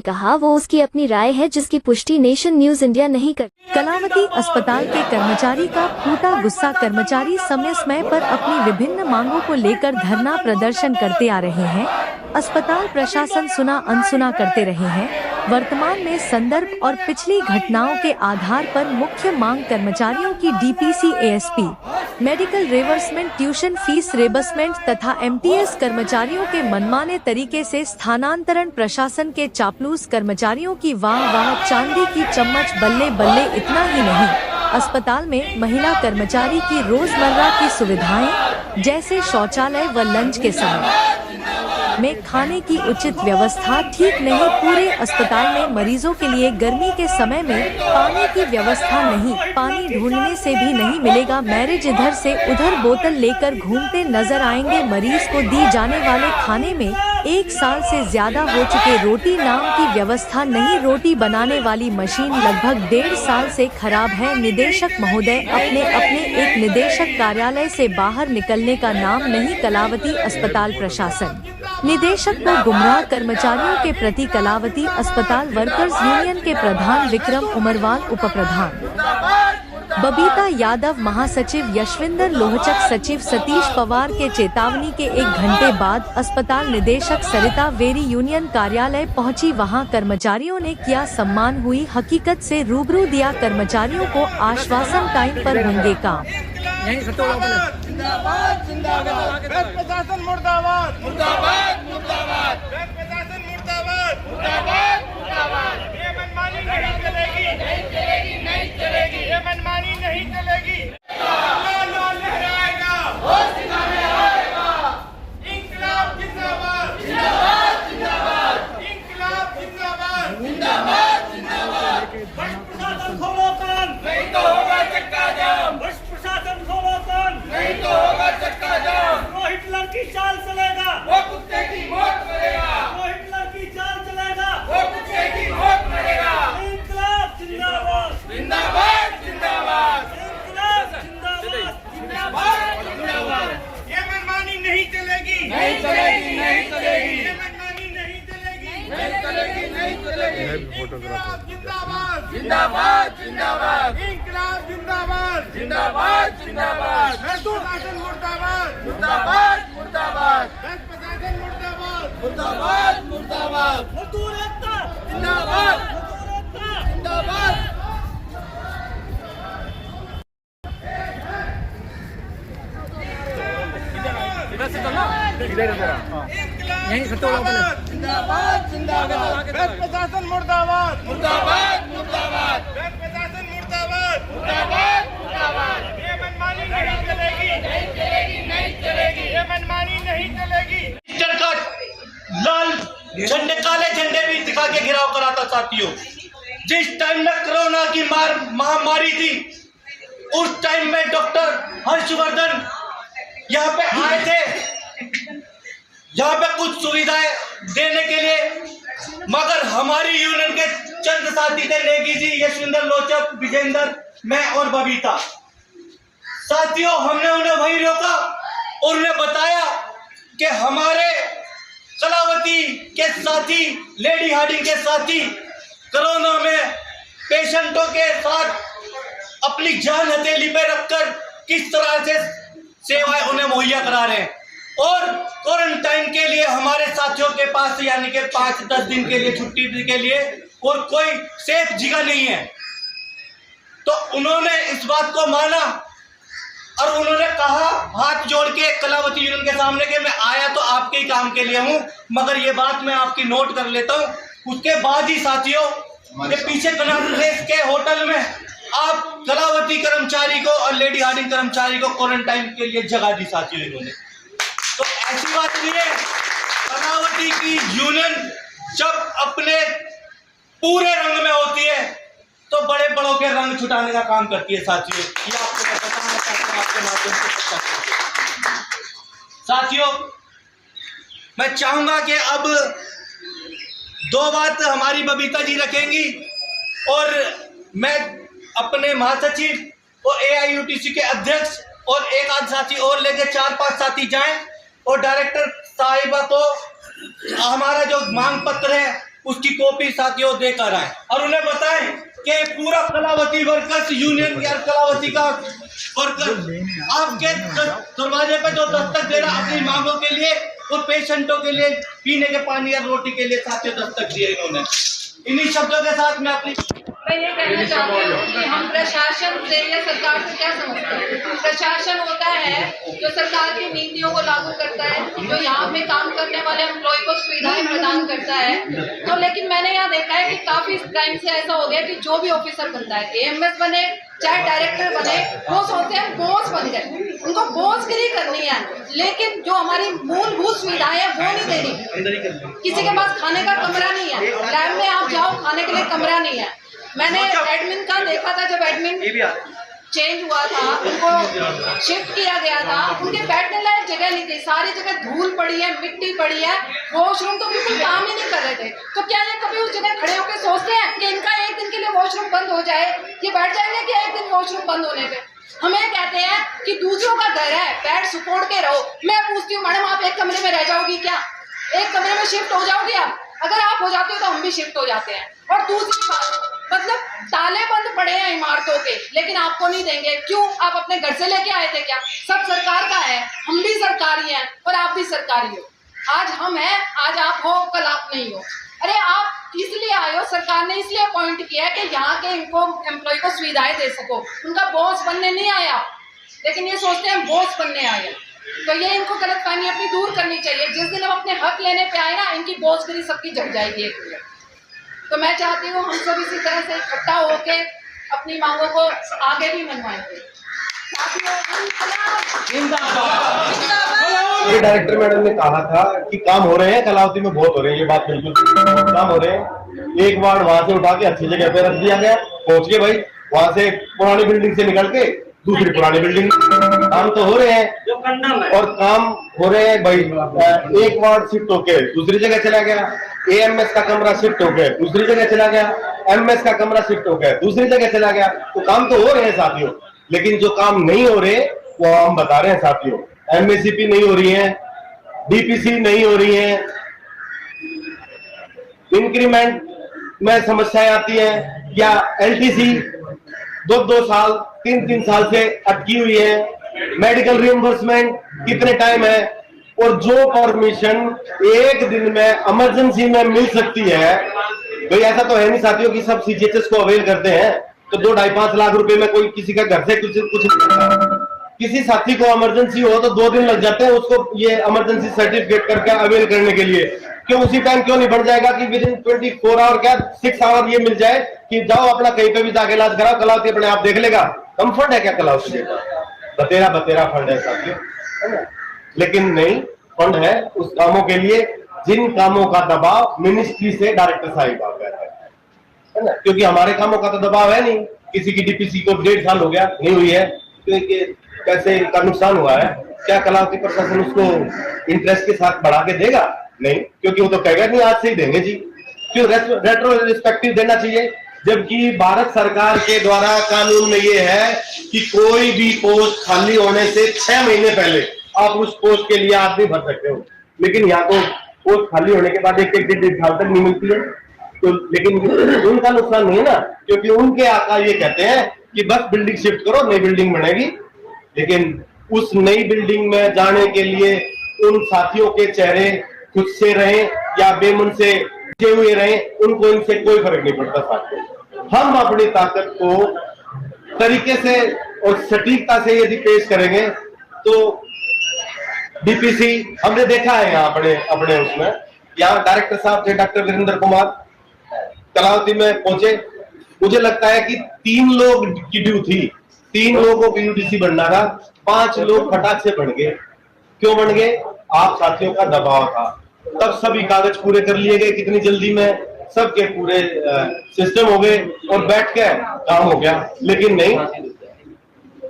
कहा वो उसकी अपनी राय है जिसकी पुष्टि नेशन न्यूज इंडिया नहीं कर। कलावती अस्पताल के कर्मचारी का फूटा गुस्सा। कर्मचारी समय समय पर अपनी विभिन्न मांगों को लेकर धरना प्रदर्शन करते आ रहे हैं। अस्पताल प्रशासन सुना अनसुना करते रहे हैं। वर्तमान में संदर्भ और पिछली घटनाओं के आधार पर मुख्य मांग कर्मचारियों की DPC, ASP, medical reimbursement, tuition fees reimbursement तथा एमटीएस कर्मचारियों के मनमाने तरीके से स्थानांतरण, प्रशासन के चापलूस कर्मचारियों की वाह चांदी की चम्मच, बल्ले बल्ले। इतना ही नहीं, अस्पताल में महिला कर्मचारी की रोजमर्रा की सुविधाएं जैसे शौचालय व लंच के समय में खाने की उचित व्यवस्था ठीक नहीं। पूरे अस्पताल में मरीजों के लिए गर्मी के समय में पानी की व्यवस्था नहीं, पानी ढूंढने से भी नहीं मिलेगा। मैरिज इधर से उधर बोतल लेकर घूमते नजर आएंगे। मरीज को दी जाने वाले खाने में 1 साल से ज्यादा हो चुके रोटी नाम की व्यवस्था नहीं। रोटी बनाने वाली मशीन लगभग 1.5 साल से खराब है। निदेशक महोदय अपने एक निदेशक कार्यालय से बाहर निकलने का नाम नहीं। कलावती अस्पताल प्रशासन निदेशक को गुमराह। कर्मचारियों के प्रति कलावती अस्पताल वर्कर्स यूनियन के प्रधान विक्रम उमरवाल, उप प्रधान बबीता यादव, महासचिव यशविंदर लोहचक, सचिव सतीश पवार के चेतावनी के 1 घंटे बाद अस्पताल निदेशक सरिता वेरी यूनियन कार्यालय पहुंची। वहां कर्मचारियों ने किया सम्मान, हुई हकीकत से रूबरू, दिया कर्मचारियों को आश्वासन टाइम पर होंगे काम। जिंदाबाद जिंदाबाद, प्रशासन मुर्दाबाद मुर्दाबाद मुर्दाबाद, प्रशासन मुर्दाबाद मुर्दाबाद मुर्दाबाद। ये मनमानी नहीं चलेगी, नहीं चलेगी, नहीं चलेगी, ये मनमानी नहीं चलेगी। लाल लहराएगा, होश ठिकाने आएगा। इंकलाब जिंदाबाद जिंदाबाद जिंदाबाद, इंकलाब जिंदाबाद जिंदाबाद जिंदाबाद। प्रशासन खोलो कान, नहीं तो होगा चक्का जाम। प्रशासन खोलो कान, नहीं तो होगा चक्का जाम। वो हिटलर की चाल चलेगा, वो कुत्ते की मौत करेगा। वो हिटलर की चाल चलेगा, वो कुत्ते की मौत करेगा। इंकलाब जिंदाबाद जिंदाबाद जिंदाबाद, इंकलाब जिंदाबाद जिंदाबाद जिंदाबाद। ये मनमानी नहीं चलेगी, नहीं चलेगी, नहीं चलेगी, ये मनमानी नहीं चलेगी, नहीं चलेगी, नहीं चलेगी। इंकलाब जिंदाबाद जिंदाबाद जिंदाबाद, इंकलाब जिंदाबाद जिंदाबाद जिंदाबाद। प्रशासन मुर्दाबाद मुर्दाबाद मुर्दाबाद, प्रशासन मुर्दाबाद मुर्दाबाद मुर्दाबाद। मजदूर एकता जिंदाबाद, मजदूर एकता जिंदाबाद। जिंदाबाद जिंदाबाद, प्रशासन मुर्दाबाद मुर्दाबाद मुर्दाबाद, प्रशासन मुर्दाबाद मुर्दाबाद मुर्दाबाद। ये मनमानी नहीं चलेगी, नहीं चलेगी, नहीं चलेगी, ये मनमानी नहीं चलेगी। का लाल झंडे, काले झंडे भी दिखा के घिराव कराता। साथियों, जिस टाइम में कोरोना की महामारी थी, उस टाइम में डॉक्टर हर्षवर्धन यहाँ पे आए थे, यहाँ पे कुछ सुविधाएं देने के लिए, मगर हमारी यूनियन के चंद साथी थे, नेगी जी, यशविंदर लोचक, विजेंद्र, मैं और बबीता। साथियों, हमने उन्हें वहीं रोका और उन्हें बताया कि हमारे कलावती के साथी, लेडी हार्डिंग के साथी कोरोना में पेशेंटों के साथ अपनी जान हथेली पे रखकर किस तरह से सेवाएं उन्हें मुहैया करा रहे हैं। और क्वारंटाइन के लिए हमारे साथियों के पास यानी कि 5-10 दिन के लिए छुट्टी के लिए और कोई सेफ जगह नहीं है। तो उन्होंने इस बात को माना और उन्होंने कहा हाथ जोड़ के कलावती यूनियन के सामने कि मैं आया तो आपके ही काम के लिए हूं, मगर ये बात मैं आपकी नोट कर लेता हूं। उसके बाद ही साथियों, ये पीछे कनाट प्लेस के होटल में आप कलावती कर्मचारी को और लेडी हार्डिंग कर्मचारी को क्वारंटाइन के लिए जगह दी साथियों इन्होंने। तो ऐसी बात नहीं है, कलावती की यूनियन जब अपने पूरे रंग में होती है तो बड़े बड़ों के रंग छुटाने का काम करती है साथियों। ये आपको मैं बताना चाहता हूं आपके माध्यम से। साथियों, मैं चाहूंगा कि अब 2 बात हमारी बबीता जी रखेंगी और मैं अपने महासचिव और AIUTC के अध्यक्ष और एक आध साथी और लेके 4-5 साथी जाएं और डायरेक्टर साहिबा को हमारा जो मांग पत्र है उसकी कॉपी साथियों देकर आए और उन्हें बताएं कि पूरा कलावती वर्कर्स यूनियन या कलावती का वर्कर आपके दरवाजे पे जो दस्तक दे रहा अपनी मांगों के लिए और पेशेंटों के लिए पीने के पानी या रोटी के लिए साथियों दस्तक दिए इन्होंने। इन्हीं शब्दों के साथ मैं अपनी मैं ये कहना चाहती हूँ कि हम प्रशासन से या सरकार से क्या समझते हैं। प्रशासन होता है जो सरकार की नीतियों को लागू करता है, जो यहाँ में काम करने वाले एम्प्लॉय को सुविधाएं प्रदान करता है। तो लेकिन मैंने यहाँ देखा है कि काफी टाइम से ऐसा हो गया कि जो भी ऑफिसर बनता है, एएमएस बने चाहे डायरेक्टर बने, वो सोचते हैं बॉस बन गए, उनको बॉसगिरी करनी है, लेकिन जो हमारी मूलभूत सुविधाएं हैं वो नहीं देनी। किसी के पास खाने का कमरा नहीं है, लैब में आप जाओ खाने के लिए कमरा नहीं है। मैंने एडमिन का देखा था, जब एडमिन चेंज हुआ था, उनको शिफ्ट किया गया था, उनके बैठने लायक जगह नहीं थी, सारी जगह धूल पड़ी है, मिट्टी पड़ी है, वॉशरूम तो बिल्कुल काम ही नहीं कर रहे थे। तो क्या ये कभी उस जगह खड़े होकर सोचते हैं कि इनका एक दिन के लिए वॉशरूम बंद हो जाए, ये बैठ जाएंगे कि एक दिन वॉशरूम बंद होने पे? हमें कहते हैं कि दूसरों का घर है, बैठ सपोर्ट के रहो। मैं पूछती हूँ मैडम, आप एक कमरे में रह जाओगी क्या? एक कमरे में शिफ्ट हो जाओगी आप? अगर आप हो जाते हो तो हम भी शिफ्ट हो जाते हैं। और दूसरी बात, मतलब ताले बंद पड़े हैं इमारतों के, लेकिन आपको नहीं देंगे। क्यों? आप अपने घर से लेके आए थे क्या? सब सरकार का है, हम भी सरकारी हैं और आप भी सरकारी हो। आज हम हैं, आज आप हो, कल आप नहीं हो। अरे आप इसलिए आए हो, सरकार ने इसलिए अपॉइंट किया है कि यहाँ के इनको एम्प्लॉय को सुविधाएं दे सको। उनका बॉस बनने नहीं आया, लेकिन ये सोचते हैं बॉस बनने आए। तो ये इनको गलतफहमी अपनी दूर करनी चाहिए। जिस दिन हम अपने हक लेने पे आए ना, इनकी बॉसगिरी सबकी जग जाएगी एक दिन। तो मैं चाहती हूँ हम सब इसी तरह से इकट्ठा होके अपनी मांगों को आगे भी मनवाएंगे। डायरेक्टर मैडम ने कहा था कि काम हो रहे हैं, कलावती में बहुत हो रहे हैं, ये बात बिल्कुल काम हो रहे हैं। एक वार्ड वहां से उठा के अच्छी जगह पे रख दिया गया, पहुंच के भाई वहां से पुरानी बिल्डिंग से निकल के दूसरी पुरानी बिल्डिंग, काम तो हो रहे हैं और काम हो रहे हैं भाई। एक वार्ड शिफ्ट होके दूसरी जगह चला गया, एएमएस का कमरा शिफ्ट होके दूसरी जगह चला गया, एमएस का कमरा शिफ्ट होकर दूसरी जगह चला गया। तो काम तो हो रहे हैं साथियों, लेकिन जो काम नहीं हो रहे वो हम बता रहे हैं साथियों। एमएससीपी नहीं हो रही है, डीपीसी नहीं हो रही है, इंक्रीमेंट में समस्याएं आती हैं, या एलटीसी 2-2 साल 3-3 साल से अटकी हुई है, मेडिकल रिइंबर्समेंट कितने टाइम है, और जो परमिशन एक दिन में इमरजेंसी में मिल सकती है। भाई ऐसा तो है नहीं साथियों कि सब सीजीएचएस को अवेल करते हैं, तो 2-2.5 लाख रुपए में कोई किसी का घर से कुछ किसी साथी को इमरजेंसी हो तो 2 दिन लग जाते हैं उसको ये इमरजेंसी सर्टिफिकेट करके अवेल करने के लिए। क्यों उसी टाइम क्यों नहीं बढ़ जाएगा कि विद इन 24 आवर क्या 6 आवर ये मिल जाए कि जाओ अपना कहीं पे भी जाके इलाज कराओ, कलावती अपने आप देख लेगा। कम फंड है क्या कलावती? बतेरा फंड है साथियों, है ना? लेकिन नहीं, फंड है उस कामों के लिए जिन कामों का दबाव मिनिस्ट्री से डायरेक्टर साहिब आ गया है ना? क्योंकि हमारे कामों का तो दबाव है नहीं। किसी की डीपीसी को 1.5 साल हो गया नहीं हुई है, क्योंकि पैसे का नुकसान हुआ है। क्या कलावती प्रशासन उसको इंटरेस्ट के साथ बढ़ा के देगा? नहीं, क्योंकि वो तो कहेगा नहीं आज से ही देंगे जी। क्यों रेट्रोस्पेक्टिव देना चाहिए? जबकि भारत सरकार के द्वारा कानून में ये है कि कोई भी पोस्ट खाली होने से 6 महीने पहले आप उस पोस्ट के लिए आदमी भर सकते हो। लेकिन यहाँ तो पोस्ट खाली होने के बाद 1-1.5 साल तक नहीं मिलती है। तो लेकिन उनका नुकसान नहीं है ना, क्योंकि उनके आका ये कहते हैं कि बस बिल्डिंग शिफ्ट करो, नई बिल्डिंग बनेगी। लेकिन उस नई बिल्डिंग में जाने के लिए उन साथियों के चेहरे खुद से रहे या बेमुन से हुए रहे, उनको इनसे कोई फर्क नहीं पड़ता साथियों। हम अपनी ताकत को तरीके से और सटीकता से यदि पेश करेंगे तो डीपीसी हमने देखा है यहाँ अपने उसमें, यहाँ डायरेक्टर साहब थे डॉक्टर वीरेंद्र कुमार, कलावती में पहुंचे। मुझे लगता है कि 3 लोग की ड्यू थी, 3 लोगों को यूडीसी बनना था, 5 लोग फटाक से बन गए। क्यों बन गए? आप साथियों का दबाव था। तब सभी कागज पूरे कर लिए गए कितनी जल्दी में, सबके पूरे सिस्टम हो गए और बैठ के काम हो गया। लेकिन नहीं,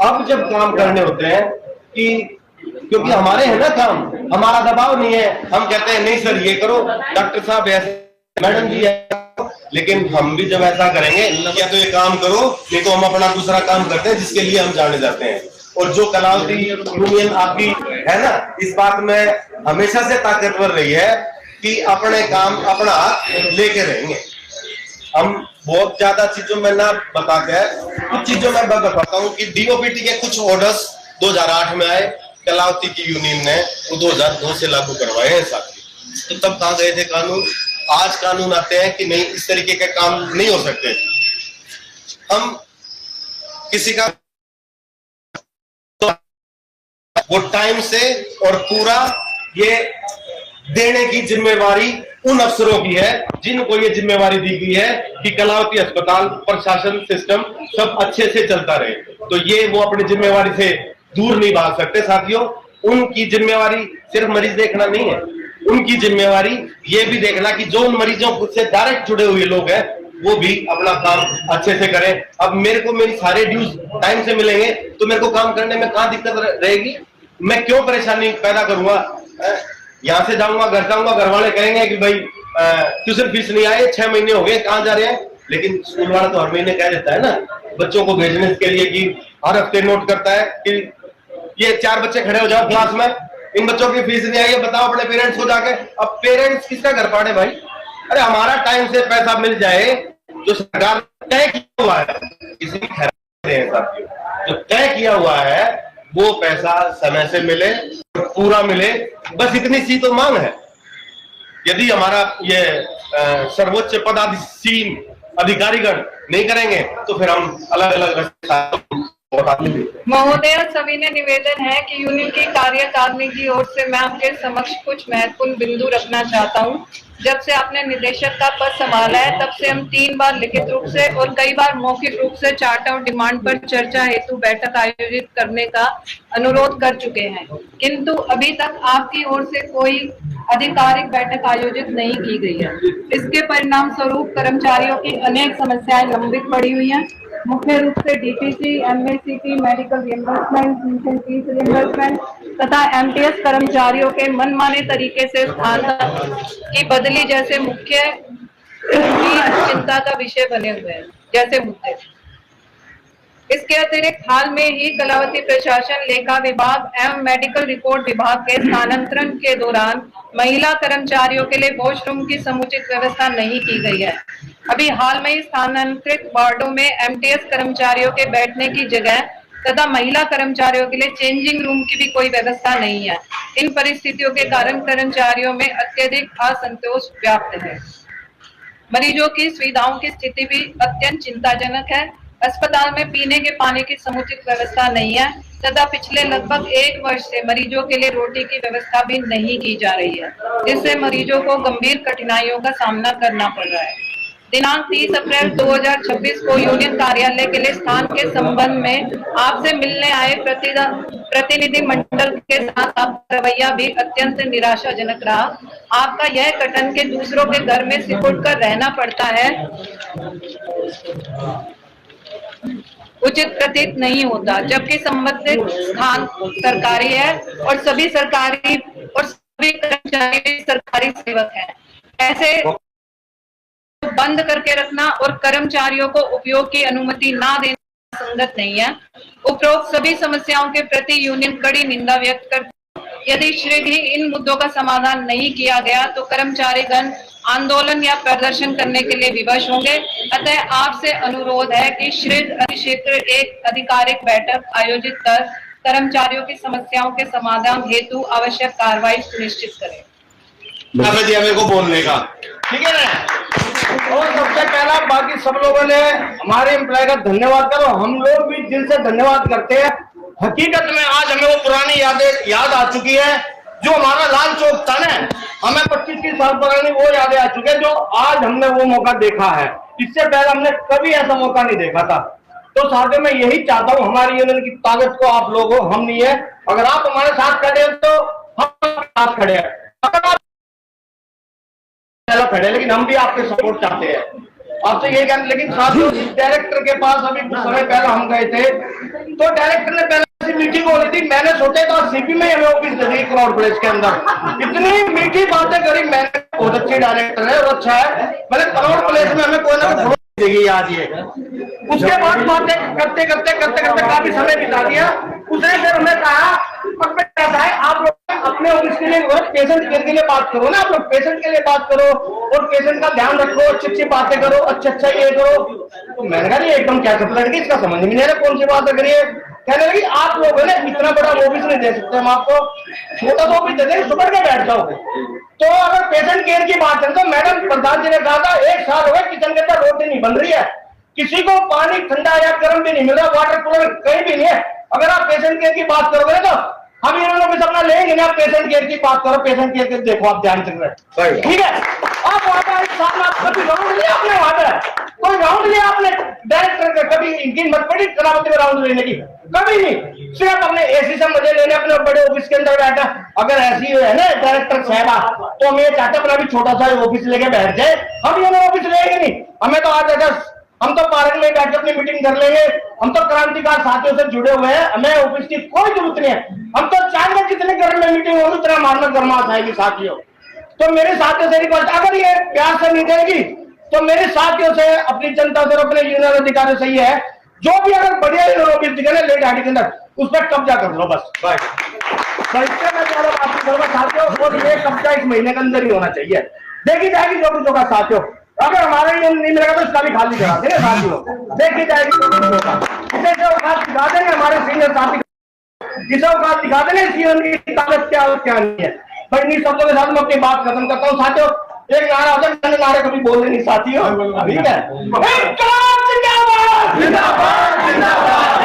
अब जब काम करने होते हैं कि क्योंकि हमारे है ना काम, हमारा दबाव नहीं है, हम कहते हैं नहीं सर ये करो, डॉक्टर साहब ऐसे, मैडम जी ऐसा, लेकिन हम भी जब ऐसा करेंगे या तो ये काम करो, नहीं तो हम अपना दूसरा काम करते हैं जिसके लिए हम जाने जाते हैं। और जो कलावती यूनियन आपकी है ना, इस बात में हमेशा से ताकतवर रही है कि अपने काम अपना हाथ लेके रहेंगे। हम बहुत ज्यादा चीजों में ना बता के कुछ चीजों में बताता हूँ कि डीओपीटी के कुछ ऑर्डर्स 2008 में आए, कलावती की यूनियन ने वो 2002 से लागू करवाए हैं साथी। तो तब कहाँ गए थे कानून? आज कानून आते हैं कि नहीं, इस तरीके के काम नहीं हो सकते। हम किसी का वो टाइम से और पूरा ये देने की जिम्मेवारी उन अफसरों की है जिनको ये जिम्मेवारी दी गई है कि कलावती अस्पताल प्रशासन सिस्टम सब अच्छे से चलता रहे। तो ये वो अपनी जिम्मेवारी से दूर नहीं भाग सकते साथियों। उनकी जिम्मेवारी सिर्फ मरीज देखना नहीं है, उनकी जिम्मेवारी ये भी देखना कि जो उन मरीजों से डायरेक्ट जुड़े हुए लोग हैं वो भी अपना काम अच्छे से करें। अब मेरे को मेरी सारे ड्यूज टाइम से मिलेंगे तो मेरे को काम करने में कहाँ दिक्कत रहेगी? मैं क्यों परेशानी पैदा करूंगा? यहाँ से जाऊंगा, घर जाऊंगा, घर वाले कहेंगे कि भाई ट्यूशन फीस नहीं आए, 6 महीने हो गए, कहाँ जा रहे हैं? लेकिन स्कूल वाला तो हर महीने कह देता है ना बच्चों को भेजने के लिए कि हर हफ्ते नोट करता है कि ये 4 बच्चे खड़े हो जाओ क्लास में, इन बच्चों की फीस नहीं आई है, बताओ अपने पेरेंट्स को जाके। अब पेरेंट्स किसका घर पाड़े भाई? अरे हमारा टाइम से पैसा मिल जाए जो सरकार तय किया हुआ है, किसी की खैर हैं साथियों, जो तय किया हुआ है वो पैसा समय से मिले, पूरा मिले, बस इतनी सी तो मांग है। यदि हमारा ये सर्वोच्च पदाधीन अधिकारीगण नहीं करेंगे तो फिर हम अलग अलग महोदय, सविनय निवेदन है कि यूनियन की कार्यकारिणी की ओर से मैं आपके समक्ष कुछ महत्वपूर्ण बिंदु रखना चाहता हूं। जब से आपने निदेशक का पद संभाला है तब से हम 3 बार लिखित रूप से और कई बार मौखिक रूप से चार्टर और डिमांड पर चर्चा हेतु बैठक आयोजित करने का अनुरोध कर चुके हैं, किंतु अभी तक आपकी ओर से कोई आधिकारिक बैठक आयोजित नहीं की गई है। इसके परिणाम स्वरूप कर्मचारियों की अनेक समस्याएं लंबित पड़ी हुई हैं। मुख्य रूप से DPC, MACP, medical reimbursement, tuition fees reimbursement तथा एमटीएस कर्मचारियों के मनमाने तरीके से स्थान की बदली जैसे मुख्य चिंता का विषय बने हुए हैं जैसे मुद्दे। इसके अतिरिक्त हाल में ही कलावती प्रशासन लेखा विभाग एवं मेडिकल रिपोर्ट विभाग के स्थानांतरण के दौरान महिला कर्मचारियों के लिए वॉशरूम की समुचित व्यवस्था नहीं की गई है। अभी हाल में ही स्थानांतरित वार्डों में एमटीएस कर्मचारियों के बैठने की जगह तथा महिला कर्मचारियों के लिए चेंजिंग रूम की भी कोई व्यवस्था नहीं है। इन परिस्थितियों के कारण कर्मचारियों में अत्यधिक असंतोष व्याप्त है। मरीजों की सुविधाओं की स्थिति भी अत्यंत चिंताजनक है। अस्पताल में पीने के पानी की समुचित व्यवस्था नहीं है तथा पिछले लगभग 1 वर्ष से मरीजों के लिए रोटी की व्यवस्था भी नहीं की जा रही है, जिससे मरीजों को गंभीर कठिनाइयों का सामना करना पड़ रहा है। दिनांक 30 अप्रैल 2026 को यूनियन कार्यालय के लिए स्थान के संबंध में आपसे मिलने आए प्रतिनिधि मंडल के साथ आपका रवैया भी अत्यंत निराशाजनक रहा। आपका यह कथन के दूसरों के घर में सिकुड़ कर रहना पड़ता है उचित प्रतीत नहीं होता, जबकि संबंधित स्थान सरकारी है और सभी कर्मचारी सरकारी सेवक हैं। ऐसे बंद करके रखना और कर्मचारियों को उपयोग की अनुमति ना देना संगत नहीं है। उपरोक्त सभी समस्याओं के प्रति यूनियन कड़ी निंदा व्यक्त करती है। यदि शीघ्र ही इन मुद्दों का समाधान नहीं किया गया तो कर्मचारीगण आंदोलन या प्रदर्शन करने के लिए विवश होंगे। अतः आपसे अनुरोध है कि शीघ्र एक आधिकारिक बैठक आयोजित कर कर्मचारियों की समस्याओं के समाधान हेतु आवश्यक कार्रवाई सुनिश्चित करें। मेरे को बोलने का ठीक है ना। और सबसे पहला बाकी सब लोगों ने हमारे एम्प्लॉय का धन्यवाद करो, हम लोग भी दिल से धन्यवाद करते हैं। हकीकत में आज हमें वो पुरानी याद आ चुकी है, जो हमारा लाल चौक था ना, हमें 25 साल पुरानी वो यादें आ चुकी है, जो आज हमने वो मौका देखा है। इससे पहले हमने कभी ऐसा मौका नहीं देखा था। तो साथियों मैं यही चाहता हूँ, हमारी यूनियन की ताकत को आप लोग हो, हम नहीं है। अगर आप हमारे साथ खड़े हैं तो हम साथ खड़े हैं, अगर आप खड़े, लेकिन हम भी आपके सपोर्ट चाहते हैं, आपसे यही कहते। लेकिन साथियों डायरेक्टर के पास अभी कुछ समय पहले हम गए थे, तो डायरेक्टर ने पहले मीटिंग हो रही थी। मैंने सोचा था सीपी में हमें ऑफिस दे दी क्राउड प्लेस के अंदर, इतनी मीठी बातें करी मैंने। बहुत अच्छी डायरेक्टर है और अच्छा है, मैंने क्राउड प्लेस में हमें कोई ना कोई देगी आज ये उसके बाद बातें करते काफी समय बिता दिया। उसने फिर हमें कहा अब ऐसा है, आप लोग अपने ऑफिस के लिए पेशेंट केयर के लिए बात करो ना, आप लोग पेशेंट के लिए बात करो और पेशेंट का ध्यान रखो, अच्छी अच्छी बातें करो, अच्छा ये करो। तो मैंने कहा एकदम क्या सब लड़की, इसका समझ नहीं आ रहा कौन सी बात करिए। कहने लगी आप लोग है ना इतना बड़ा ऑफिस नहीं दे सकते हम आपको, छोटा सा ऑफिस दे देंगे, सुबह के बैठ जाओ। तो अगर पेशेंट केयर की बात करें तो मैडम प्रधान जी ने कहा था 1 साल हो गया किचन के अंदर रोटी नहीं बन रही है, किसी को पानी ठंडा या गर्म भी नहीं मिल रहा, वाटर कूलर कहीं भी नहीं है। अगर आप पेशेंट केयर की बात करोगे तो हम इन्होंने ऑफिस अपना लेंगे ना, पेशेंट केयर की बात करो, पेशेंट केयर के देखो आप ध्यान से, ठीक है। आप वहां पर 1 साल में कभी राउंड लिया आपने, वहां पर कोई राउंड लिया आपने डायरेक्टर कभी इनकी मत पड़ी कलावती में राउंड लेने की, कभी नहीं। सिर्फ अपने एसी से मजे लेने अपने बड़े ऑफिस के अंदर बैठा। अगर ऐसी है ना डायरेक्टर साहबा तो मैं चाहता अपना भी छोटा सा ऑफिस लेके बैठ जाए, हम ये ऑफिस लेंगे नहीं। हमें तो आज ऐसा हम तो पार्क में बैठकर अपनी मीटिंग कर लेंगे, हम तो क्रांतिकार साथियों से जुड़े हुए हैं, हमें ऑफिस की कोई जरूरत नहीं है। हम तो चाहेंगे जितने घर में मीटिंग होगी उतना मारना गरमाश आएगी साथियों। तो मेरे साथियों से रिक्वेस्ट, अगर ये प्यार से नहीं देगी तो मेरे साथियों से, अपनी जनता से, अपने यूनियन अधिकारियों से ये है, जो भी अगर बढ़िया ऑफिस दिखे लेट हाटी के अंदर उस पर कब्जा कर लो बस। साथियों और ये कब्जा इस महीने के अंदर ही होना चाहिए, देखी जाएगी जो कुछ होगा साथियों। अगर हमारा ये नहीं मिलेगा तो इसका भी खाली करा देंगे साथियों, देखी जाएगी जो कुछ होगा। इसे औकात दिखा देंगे हमारे सीनियर साथी, इसे औकात दिखा देंगे सीएम की ताकत क्या और क्या नहीं है। भाई इन शब्दों के साथ मैं अपनी बात खत्म करता हूँ साथियों। एक नारा होता है, मैंने नारे कभी बोले नहीं साथियों, ठीक है। जिंदाबाद जिंदाबाद जिंदाबाद।